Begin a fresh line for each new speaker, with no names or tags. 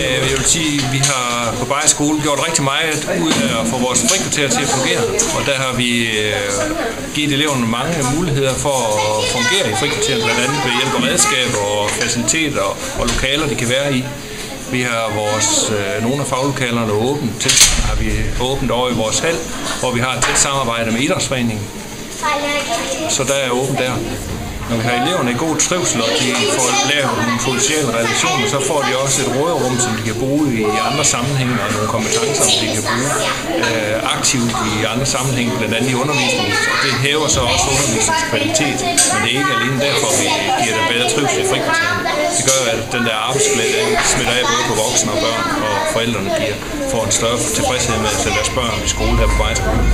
Jeg vil sige, at vi har på Bejer Skole gjort rigtig meget ud af at få vores frikvarter til at fungere. Og der har vi givet eleverne mange muligheder for at fungere i frikvarteret, blandt andet ved hjælp af redskaber og faciliteter og lokaler, de kan være i. Vi har nogle af faglokalerne åbent. Tilsvarende har vi åbent over i vores hal, hvor vi har et tæt samarbejde med idrætsforeningen. Så der er åbent der. Når vi har eleverne i god trivsel, og de får lavet nogle sociale relationer, så får de også et råderum, som de kan bruge i andre sammenhænge, og nogle kompetencer, som de kan bruge aktivt i andre sammenhænge, blandt andet i undervisning. Og det hæver så også undervisningskvalitet, men det er ikke alene derfor, vi giver dem bedre trivsel i frikvarteret. Det gør, at den der arbejdsglæde smitter af både på voksne og børn, og forældrene får en større tilfredshed med at sætte deres børn i skole her på Bejer Skole.